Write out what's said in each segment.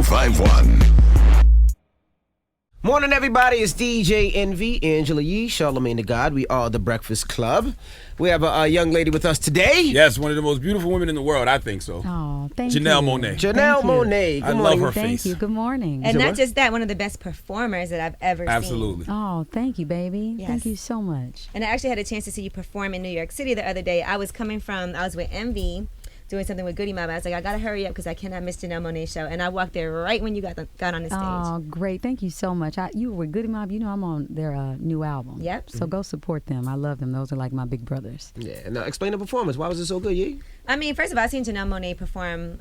1051. Morning, everybody. It's DJ Envy, Angela Yee, Charlamagne the God. We are the Breakfast Club. We have a young lady with us today. Yes, one of the most beautiful women in the world, I think so. Oh, thank Janelle you. Monae. Janelle Monae. I love her Thank face. you. Good morning. And not just that, one of the best performers that I've ever Absolutely. seen. Oh, thank you, baby. Yes. Thank you so much. And I actually had a chance to see you perform in New York City the other day. I was with Envy doing something with Goody Mob. I was like, I gotta hurry up because I cannot miss Janelle Monae's show. And I walked there right when you got on the stage. Oh, great. Thank you so much. You were with Goody Mob. You know I'm on their new album. Yep. So go support them. I love them. Those are like my big brothers. Yeah. Now, explain the performance. Why was it so good, Yee? I mean, first of all, I've seen Janelle Monae perform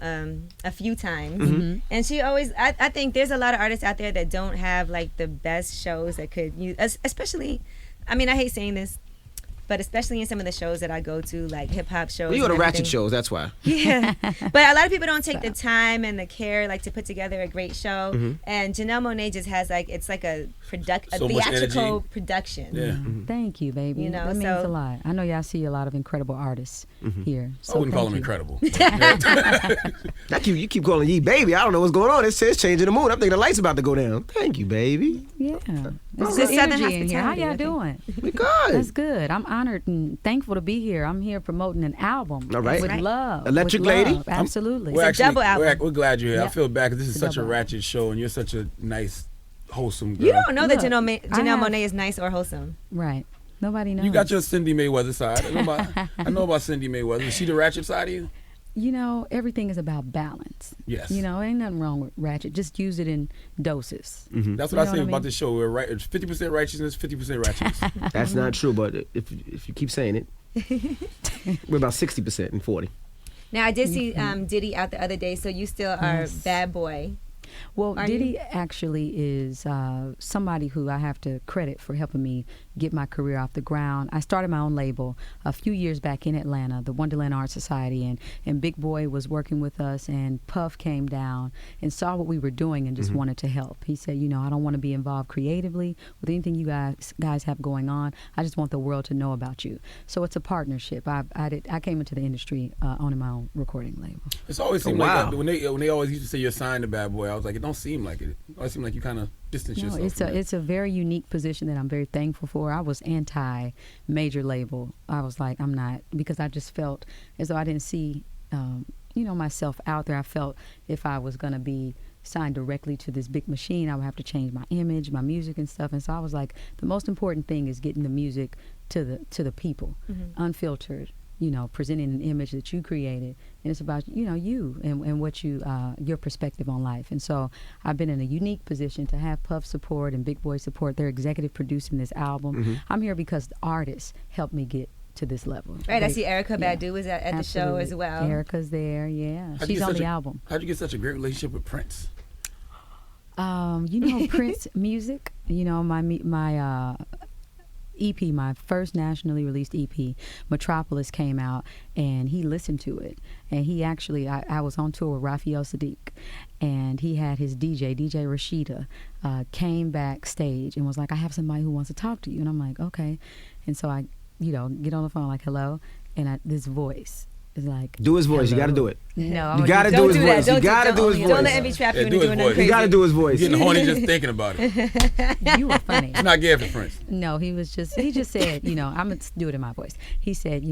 a few times. And she always, I think there's a lot of artists out there that don't have like the best shows that could use, especially, I mean, I hate saying this, but especially in some of the shows that I go to, like hip-hop shows. Well, you go to and ratchet everything. shows, that's why. Yeah. But a lot of people don't take the time and the care like to put together a great show. And Janelle Monae just has like, it's like a So much theatrical energy. production. Yeah. Thank you, baby. You know, that means so- a lot. I know y'all see a lot of incredible artists here. So I wouldn't call thank him you. incredible. You keep calling Yee baby. I don't know what's going on. It says changing the mood. I'm thinking the light's about to go down. Thank you, baby. Yeah. There's Good good Southern energy in here. How hospitality, y'all I think. doing? We good. That's good. I'm honored and thankful to be here. I'm here promoting an album. All right. With Right. love. Electric with Lady? love. Absolutely. We're It's a double album. We're glad you're here. I Yep. feel bad because this is It's a such a double. ratchet show, and you're such a nice, wholesome girl. You don't know that Look, Janelle I have- Monae is nice or wholesome. Right. Nobody knows. You got your Cindy Mayweather side. I know about Cindy Mayweather. Is she the ratchet side of you? You know, everything is about balance. Yes. You know, ain't nothing wrong with ratchet. Just use it in doses. That's what You I know say what I about mean? this show. We're right. It's 50% righteousness, 50% ratchetness. That's not true, but if you keep saying it, we're about 60% and 40. Now I did see Diddy out the other day, so you still are Yes. bad boy. Well, Are Diddy actually is somebody who I have to credit for helping me get my career off the ground. I started my own label a few years back in Atlanta, the Wonderland Art Society, and Big Boy was working with us, and Puff came down and saw what we were doing and just wanted to help. He said, you know, I don't want to be involved creatively with anything you guys have going on. I just want the world to know about you. So it's a partnership. I came into the industry owning my own recording label. It's always seemed wow. like that. When they always used to say you're signed to Bad Boy, I was like, it don't seem like it. It always seemed like you kind of distance No, yourself. it's a very unique position that I'm very thankful for. I was anti major label. I was like, I'm not, because I just felt as though I didn't see, myself out there. I felt if I was gonna be signed directly to this big machine, I would have to change my image, my music and stuff. And so I was like, the most important thing is getting the music to the people, unfiltered. You know, presenting an image that you created, and it's about you and what your perspective on life. And so I've been in a unique position to have Puff support and Big Boy support. They're executive producing this album. I'm here because the artists helped me get to this level. Right, I see Erica Badu was at the show as well. Erica's there, yeah. She's on the album. How'd you get such a great relationship with Prince? Prince music. My EP, my first nationally released EP, Metropolis, came out, and he listened to it. And he actually, I was on tour with Raphael Sadiq, and he had his DJ Rashida, came backstage and was like, I have somebody who wants to talk to you. And I'm like, okay. And so I, get on the phone like, hello, and this voice is like, Do his voice. hello. You got to do it. No, You got to do Don't his do that. voice. You got to do his voice. Don't let Envy trap you Yeah, into do his doing voice. nothing You got to crazy. do his voice. Getting horny just thinking about it. You were funny. It's not gay for Prince. No, he just said, I'm going to do it in my voice. He said,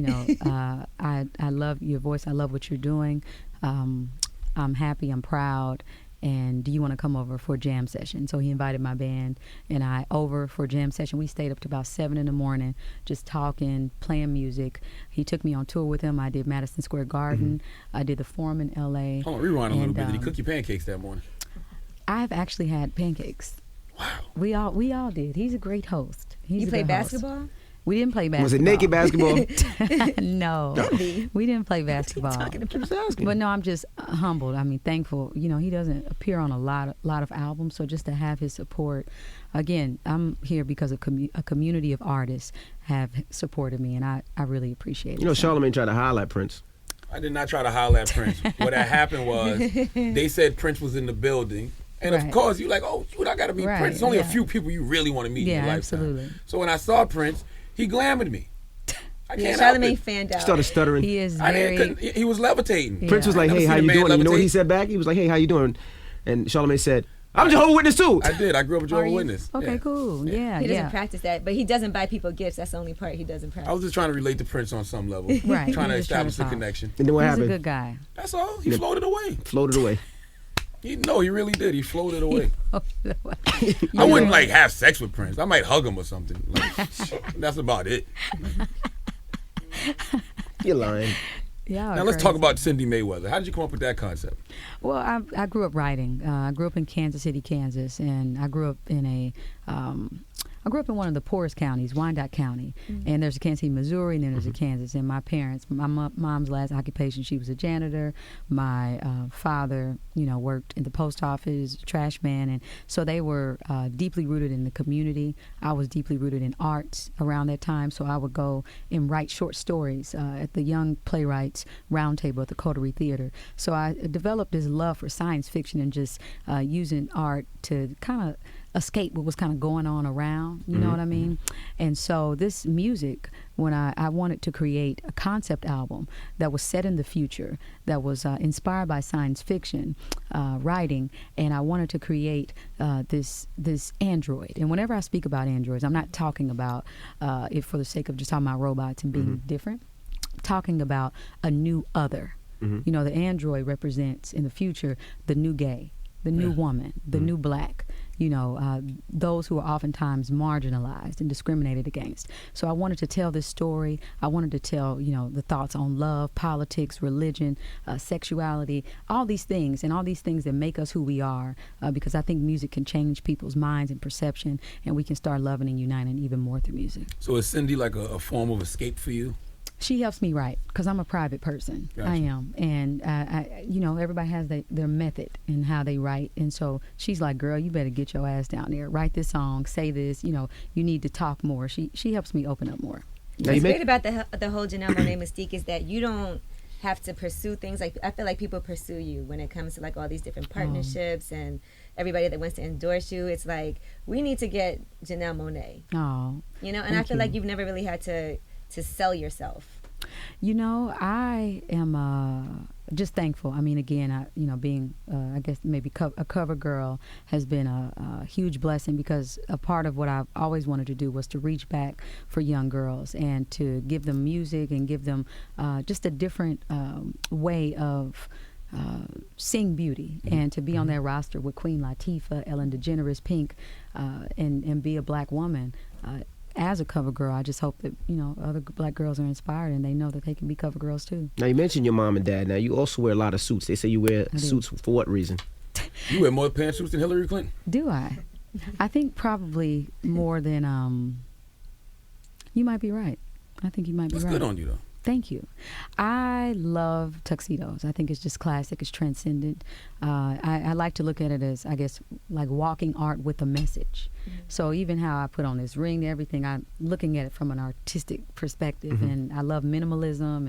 I love your voice. I love what you're doing. I'm happy. I'm proud. And do you want to come over for a jam session? So he invited my band and I over for a jam session. We stayed up to about 7 a.m, just talking, playing music. He took me on tour with him. I did Madison Square Garden. I did the Forum in L.A. Hold on, rewind a little And, bit. Did he cook you pancakes that morning? I've actually had pancakes. Wow. We all did. He's a great host. He's You a play good host. basketball? We didn't play basketball. Was it naked basketball? No, we didn't play basketball. Just asking. But no, I'm just humbled. I mean, thankful. He doesn't appear on a lot of albums, so just to have his support. Again, I'm here because a community of artists have supported me, and I really appreciate it. Charlamagne tried to highlight Prince. I did not try to holler at Prince. What had happened was they said Prince was in the building. And of Right. course, you're like, oh, shoot, I got to meet Right, Prince. There's only a yeah. few people you really want to meet in your lifetime. Absolutely. So when I saw Prince, he glamoured me. I Yeah, can't help Charlamagne it. fanned out. Started stuttering. He is I very. he was levitating. Yeah. Prince was like, Never hey, seen how a you man doing? You know what he levitate. said back? He was like, hey, how you doing? And Charlamagne said, I'm Jehovah's Witness too. I did. I grew up a Are Jehovah's you? Witness. Okay, Yeah. cool. Yeah, He doesn't yeah. practice that, but he doesn't buy people gifts. That's the only part he doesn't I practice. was just trying to relate to Prince on some level. Right. Trying to You're just trying to establish a talk. connection. And then what He's happened? a good guy. That's all. He floated away. Floated away. He really did. He floated away. I You wouldn't know? like have sex with Prince. I might hug him or something. Like, that's about it. You're lying. Yeah. Now let's talk about Cindy Mayweather. How did you come up with that concept? Well, I grew up writing. I grew up in Kansas City, Kansas, and I grew up in one of the poorest counties, Wyandotte County. And there's a Kansas City, Missouri, and then there's a Kansas. And my parents, my mom's last occupation, she was a janitor. My father, worked in the post office, trash man. And so they were deeply rooted in the community. I was deeply rooted in arts around that time. So I would go and write short stories at the Young Playwrights Roundtable at the Coterie Theater. So I developed this love for science fiction and just using art to kind of escape what was kind of going on around, you know what I mean? And so this music, when I wanted to create a concept album that was set in the future, that was inspired by science fiction writing, and I wanted to create this android. And whenever I speak about androids, I'm not talking about it for the sake of just talking about robots and being different. I'm talking about a new other. The android represents in the future the new gay, the new woman, the new black, those who are oftentimes marginalized and discriminated against. So I wanted to tell this story. I wanted to tell, the thoughts on love, politics, religion, sexuality, all these things, and all these things that make us who we are, because I think music can change people's minds and perception, and we can start loving and uniting even more through music. So is Cindy like a form of escape for you? She helps me write because I'm a private person. Gotcha. I am. And, everybody has their method in how they write. And so she's like, girl, you better get your ass down there. Write this song. Say this. You need to talk more. She helps me open up more. Now, What's great about the whole Janelle Monae mystique is that you don't have to pursue things. Like, I feel like people pursue you when it comes to like all these different partnerships and everybody that wants to endorse you. It's like, we need to get Janelle Monae. Oh. And I feel like you've never really had to sell yourself. I am just thankful. I mean, again, being, I guess maybe a cover girl has been a huge blessing, because a part of what I've always wanted to do was to reach back for young girls and to give them music and give them just a different way of seeing beauty, and to be on that roster with Queen Latifah, Ellen DeGeneres, Pink, and be a black woman. As a cover girl, I just hope that other black girls are inspired and they know that they can be cover girls too. Now, you mentioned your mom and dad. Now, you also wear a lot of suits. They say you wear suits for what reason? You wear more pantsuits than Hillary Clinton? Do I? I think probably more than. You might be right. I think you might be That's right. good on you, though. Thank you. I love tuxedos. I think it's just classic. It's transcendent. I like to look at it as, I guess, like walking art with a message. So even how I put on this ring, everything, I'm looking at it from an artistic perspective. And I love minimalism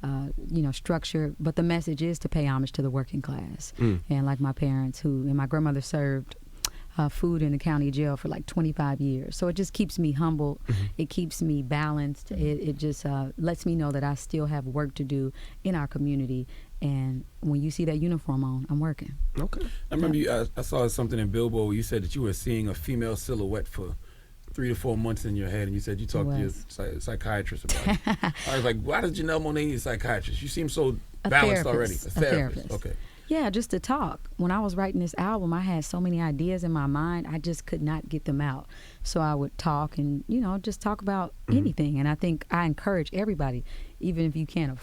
and, structure. But the message is to pay homage to the working class. And like my parents and my grandmother served food in the county jail for like 25 years. So it just keeps me humble. It keeps me balanced. It just lets me know that I still have work to do in our community. And when you see that uniform on, I'm working. Okay. I remember I saw something in Billboard where you said that you were seeing a female silhouette for 3 to 4 months in your head, and you said you talked to your psychiatrist about it. I was like, why does Janelle Monae need a psychiatrist? You seem so balanced already. A therapist. Okay. Yeah, just to talk. When I was writing this album, I had so many ideas in my mind, I just could not get them out. So I would talk and, just talk about anything. And I think I encourage everybody, even if you can't,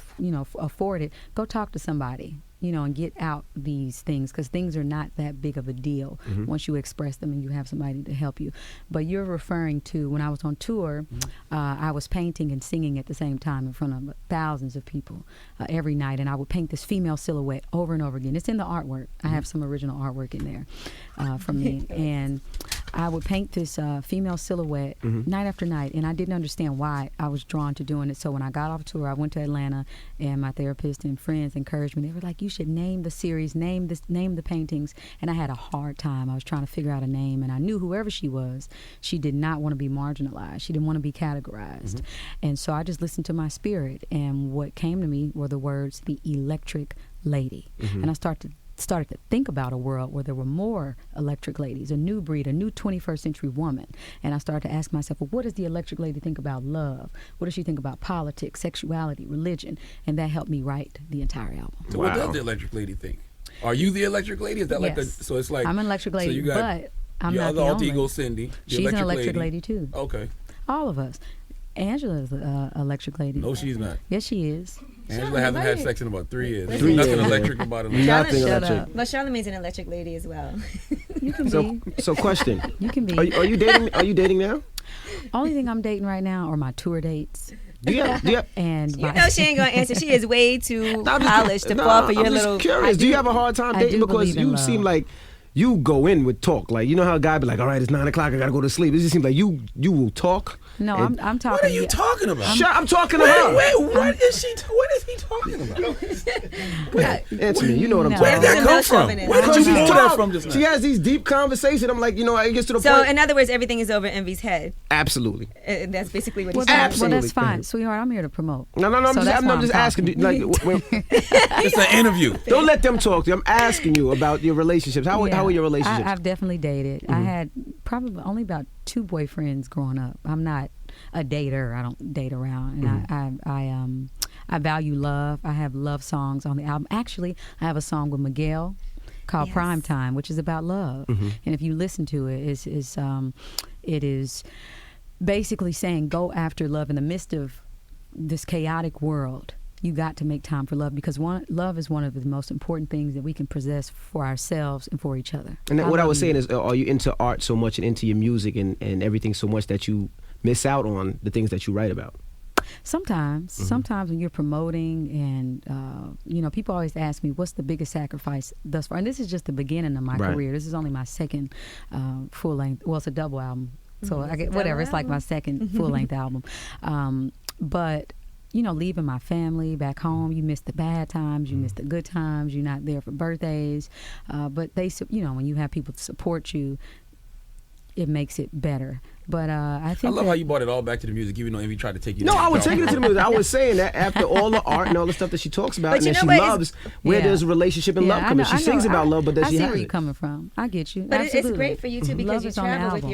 afford it, go talk to somebody, and get out these things, because things are not that big of a deal once you express them and you have somebody to help you. But you're referring to when I was on tour, I was painting and singing at the same time in front of thousands of people every night, and I would paint this female silhouette over and over again. It's in the artwork. I have some original artwork in there from me. And I would paint this female silhouette night after night, and I didn't understand why I was drawn to doing it. So when I got off tour, I went to Atlanta, and my therapist and friends encouraged me. They were like, you should name the series, name the paintings. And I had a hard time. I was trying to figure out a name, and I knew whoever she was, she did not want to be marginalized. She didn't want to be categorized. And so I just listened to my spirit, and what came to me were the words, the electric lady. And I started started to think about a world where there were more electric ladies, a new breed, a new 21st century woman. And I started to ask myself, well, what does the electric lady think about love? What does she think about politics, sexuality, religion? And that helped me write the entire album. So what does the electric lady think? Are you the electric lady? Is that like the, Yes. so it's like I'm an electric lady, so you got but I'm your not other the alter only. ego, Cindy. The She's an electric lady too. Okay. All of us. Angela's an electric lady. No, she's not. Yes, she is. Angela hasn't had sex in about 3 years. There's 3 nothing years, electric about it. Nothing Shut electric. up. But Charlamagne's an electric lady as well. You can So, be. so question. You can be. Are you dating? Are you dating now? Only thing I'm dating right now are my tour dates. Do you have, And You my, know she ain't gonna answer. She is way too I'm just- polished to no, fall for your I'm just little. curious. Do you have a hard time I dating do because believe in you love. seem like you go in with talk. Like you know how a guy be like, all right, it's 9 o'clock, I gotta go to sleep. It just seems like you will talk. no, and- I'm talking. What are you talking about? Shut, I'm talking to her. Wait, what is he talking about? Answer me. You know what I'm No. talking Where did that about. No come from? chauvinist. Where did Because you she pull talk. that from just now? She has these deep conversations. I'm like, it gets to the So point. in other words, everything is over Envy's head. Absolutely. And that's basically what Well, he's saying. Absolutely. that's fine, sweetheart. I'm here to promote. No, I'm So that's why just asking. talking. Like, It's an interview. don't let them talk to you. I'm asking you about your relationships. How Yeah. are your relationships? I've definitely dated. I had probably only about 2 boyfriends growing up. I'm not a dater. I don't date around, and I value love. I have love songs on the album. Actually, I have a song with Miguel called Yes. Prime Time, which is about love. And if you listen to it, it is basically saying go after love in the midst of this chaotic world. You got to make time for love because love is one of the most important things that we can possess for ourselves and for each other. And what I love was you. saying is, are you into art so much and into your music and everything so much that you miss out on the things that you write about? Sometimes when you're promoting and people always ask me what's the biggest sacrifice thus far, and this is just the beginning of my Right. career. This is only my second full length. Well, it's a double album, so I get double whatever. It's like my album. second full length album, but. Leaving my family back home, you miss the bad times, you miss the good times, you're not there for birthdays. But when you have people to support you, it makes it better. But I think I love how you brought it all back to the music, even though Envy tried to take you. No, down. I was taking it to the music. I was saying that after all the art and all the stuff that she talks about But and you that she know what? loves, where Yeah. there's a relationship and love I coming. know- She I know. sings about love, but does I she see have where you're it? coming from. I get you. But it's Absolutely. great for you too because Love you is on the travel with album.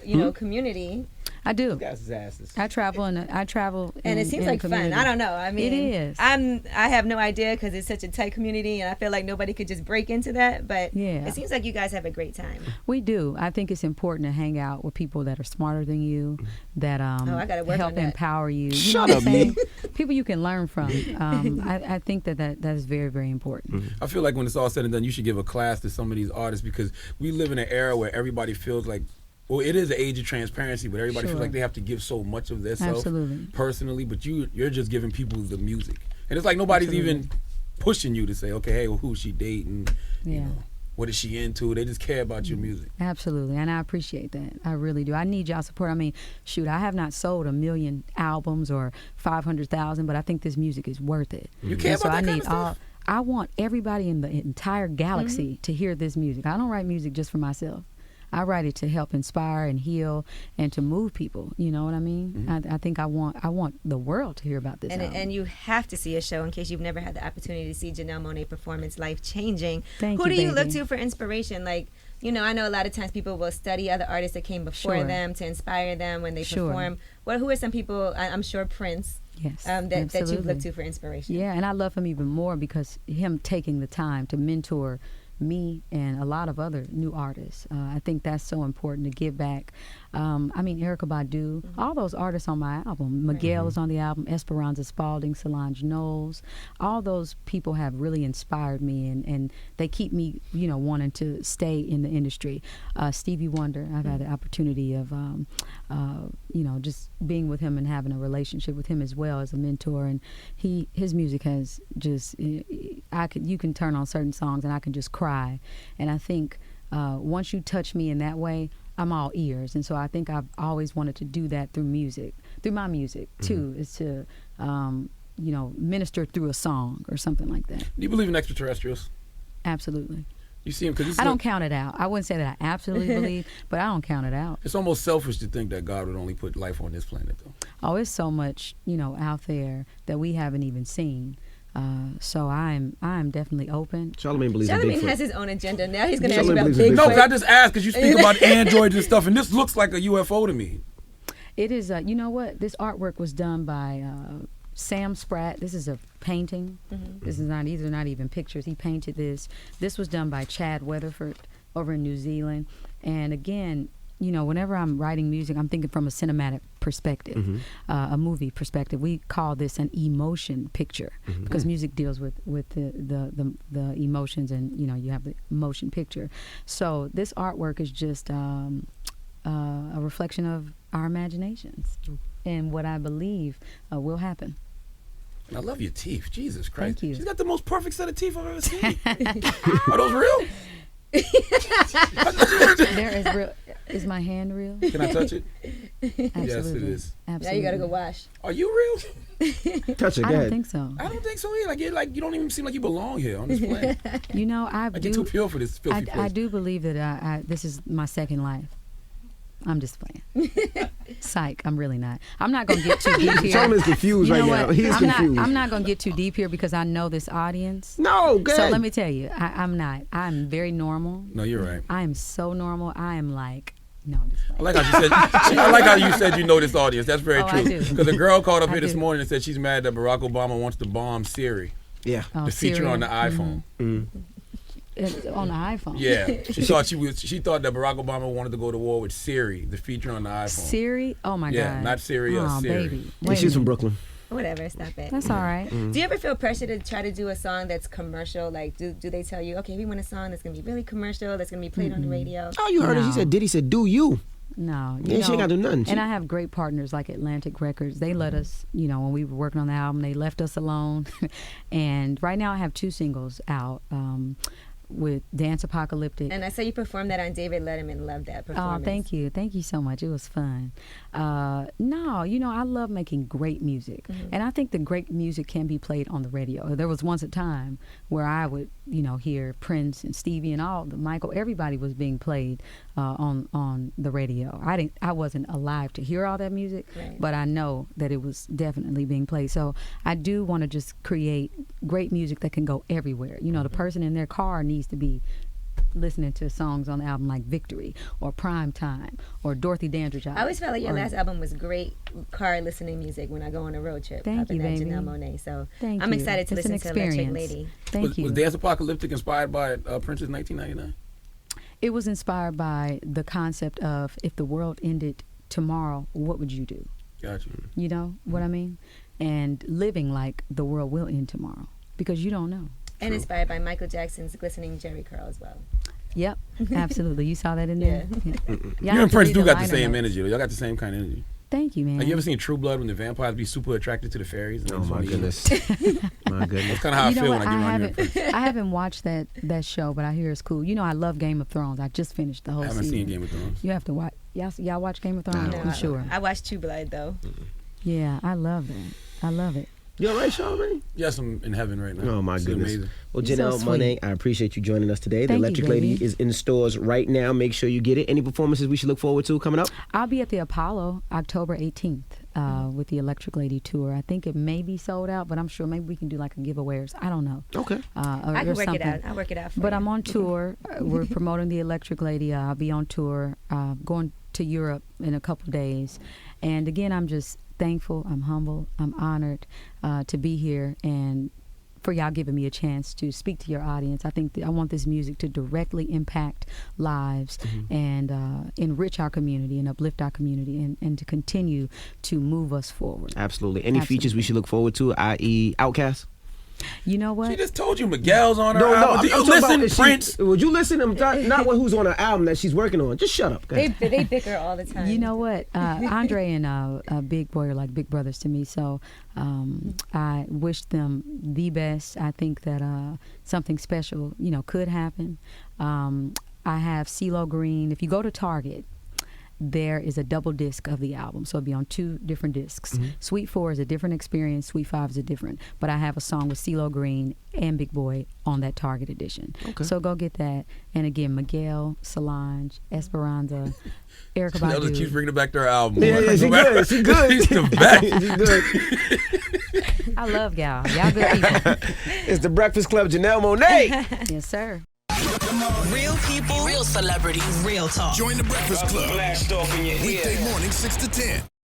your whole, community. I do. Guys is asses. I travel and And it seems like fun. I don't know. I mean, It is. I have no idea because it's such a tight community, and I feel like nobody could just break into that. But Yeah. it seems like you guys have a great time. We do. I think it's important to hang out with people that are smarter than you, that I gotta work help on that. empower you. You Shut know up, what I'm saying? me. People you can learn from. I think that is very, very important. I feel like when it's all said and done, you should give a class to some of these artists because we live in an era where everybody feels like, well, it is an age of transparency, but everybody feels Sure. like they have to give so much of their self Absolutely. personally. But you're just giving people the music, and it's like nobody's even pushing you to say, okay, hey, well, who's she dating? You Yeah. know, what is she into? They just care about your music. Absolutely, and I appreciate that. I really do. I need y'all support. I mean, shoot, I have not sold 1 million albums or 500,000, but I think this music is worth it. You care And so about I that kind need of stuff? I want everybody in the entire galaxy to hear this music. I don't write music just for myself. I write it to help inspire and heal and to move people. You know what I mean? I think I want the world to hear about this album. And you have to see a show in case you've never had the opportunity to see Janelle Monae perform. It's life changing. Thank Who you, do you look baby. to for inspiration? Like, I know a lot of times people will study other artists that came before Sure. them to inspire them when they Sure. perform. Who are some people? I'm sure Prince. Yes, that you absolutely. look to for inspiration. Yeah, and I love him even more because him taking the time to mentor me and a lot of other new artists. I think that's so important to give back. Erykah Badu, all those artists on my album. Miguel is on the album, Esperanza Spalding, Solange Knowles. All those people have really inspired me and they keep me, wanting to stay in the industry. Stevie Wonder, I've had the opportunity of, just being with him and having a relationship with him as well as a mentor. And his music has just, you can turn on certain songs and I can just cry. And I think once you touch me in that way, I'm all ears. And so I think I've always wanted to do that through my music too, is to, minister through a song or something like that. Do you believe in extraterrestrials? Absolutely. You see them because I don't count it out. I wouldn't say that I absolutely believe, but I don't count it out. It's almost selfish to think that God would only put life on this planet, though. Oh, it's so much, out there that we haven't even seen. So I'm definitely open. Charlamagne believes in Charlamagne Bigfoot. has his own agenda. Now he's going to ask you about believes in Bigfoot. No, because I just asked because you speak about androids and stuff, and this looks like a UFO to me. It is. You know what? This artwork was done by Sam Spratt. This is a painting. This is not. These are not even pictures. He painted this. This was done by Chad Weatherford over in New Zealand. And again, you know, whenever I'm writing music, I'm thinking from a cinematic perspective, a movie perspective. We call this an emotion picture because music deals with the emotions, and you know, you have the motion picture. So this artwork is just a reflection of our imaginations and what I believe will happen. I love your teeth. Jesus Christ. Thank you. She's got the most perfect set of teeth I've ever seen. Are those real? There is real. Is my hand real? Can I touch it? Absolutely. Yes, it is. Absolutely. Now you got to go wash. Are you real? Touch it, I go don't ahead. think so. I don't think so either. Like you don't even seem like you belong here on this planet. You know, I Like you're too pure for this filthy place. I do believe that this is my second life. I'm just playing. Psych. I'm really not. I'm not going to get too deep here. Charlamagne's confused You know right now. what? He's I'm confused. I'm not going to get too deep here because I know this audience. No, go So ahead. let me tell you, I'm not. I'm very normal. No, you're right. I am so normal. I am like, no, I'm just I playing. like how you said. I like how you said you know this audience. That's very Oh, I true. do. Because a girl called up I here this do. morning and said she's mad that Barack Obama wants to bomb Siri, Yeah. Oh, the feature Siri. on the iPhone. It's on the iPhone. Yeah, she thought that Barack Obama wanted to go to war with Siri, the feature on the iPhone. Siri? Oh my Yeah, God. not Siri, Oh, Siri. baby. Yeah, Wait a she's from minute. Brooklyn. Whatever, stop it. That's all right. Do you ever feel pressure to try to do a song that's commercial? Like, do they tell you, okay, we want a song that's going to be really commercial, that's going to be played on the radio? Oh, you heard her. She No. said, Diddy said, do you. No. Yeah, she ain't got to do nothing. And I have great partners like Atlantic Records. They let us, you know, when we were working on the album, they left us alone. And right now I have 2 singles out with Dance Apocalyptic. And I saw you perform that on David Letterman. Loved that performance. Oh, thank you. Thank you so much. It was fun. No, you know, I love making great music. And I think the great music can be played on the radio. There was once a time where I would, you know, hear Prince and Stevie and all the Michael, everybody was being played on the radio. I wasn't alive to hear all that music, Right. but I know that it was definitely being played. So I do want to just create great music that can go everywhere. You know, the person in their car needs to be listening to songs on the album like Victory or Prime Time or Dorothy Dandridge. I always felt like your last album was great car listening music when I go on a road trip. Thank you, Popping that baby. Janelle Monae. So Thank I'm you. excited to It's an listen to Electric experience. Lady. Thank you. Was Dance Apocalyptic inspired by Prince's 1999? It was inspired by the concept of if the world ended tomorrow, what would you do? Got you. You know what I mean? And living like the world will end tomorrow because you don't know. And inspired by Michael Jackson's Glistening Jerry Curl as well. Yep, absolutely. You saw that in there? Yeah. You and Prince do got the same energy. Y'all got the same kind of energy. Thank you, man. Have you ever seen True Blood when the vampires be super attracted to the fairies? And Oh, that's my when you- goodness. My goodness. That's kind of how I You know feel what? when I get around you and Prince. I haven't watched that show, but I hear it's cool. You know, I love Game of Thrones. I just finished the whole I haven't season. seen Game of Thrones. You have to watch. Y'all watch Game of Thrones? No. I'm sure. I watched True Blood though. Yeah, I love that. I love it. You all right, Charlamagne? Yes, I'm in heaven right now. Oh, my This is goodness. amazing. Well, You're so Janelle sweet. Monae, I appreciate you joining us today. The Thank you, Electric Lady baby. is in stores right now. Make sure you get it. Any performances we should look forward to coming up? I'll be at the Apollo October 18th with the Electric Lady tour. I think it may be sold out, but I'm sure maybe we can do like a giveaways. I don't know. Okay. Or I can work something. it out. I'll work it out for But you. I'm on tour. We're promoting the Electric Lady. I'll be on tour, going to Europe in a couple days. And again, I'm just thankful. I'm humble. I'm honored to be here and for y'all giving me a chance to speak to your audience. I think that I want this music to directly impact lives and enrich our community and uplift our community and to continue to move us forward. Absolutely. Any features we should look forward to, i.e. Outkast? You know what? She just told you Miguel's on her No, album. Do you talking about listen, if she- Prince? would you listen? Not who's on her album that she's working on. Just shut up. Go ahead. They bicker all the time. You know what? Andre and Big Boy are like big brothers to me. So I wish them the best. I think that something special, could happen. I have CeeLo Green. If you go to Target there is a double disc of the album. So it'll be on 2 different discs. Suite 4 is a different experience. Suite 5 is a different. But I have a song with CeeLo Green and Big Boy on that Target edition. Okay. So go get that. And again, Miguel, Solange, Esperanza, Erykah Janelle just Badu. keeps bringing it back to her album. Yeah, she good. She good. She's the best. She good. I love y'all. Y'all good people. It's the Breakfast Club, Janelle Monae. Yes, sir. Real people, real celebrities, real talk. Join the Breakfast Club. Blast off in your ear. Weekday morning, 6 to 10.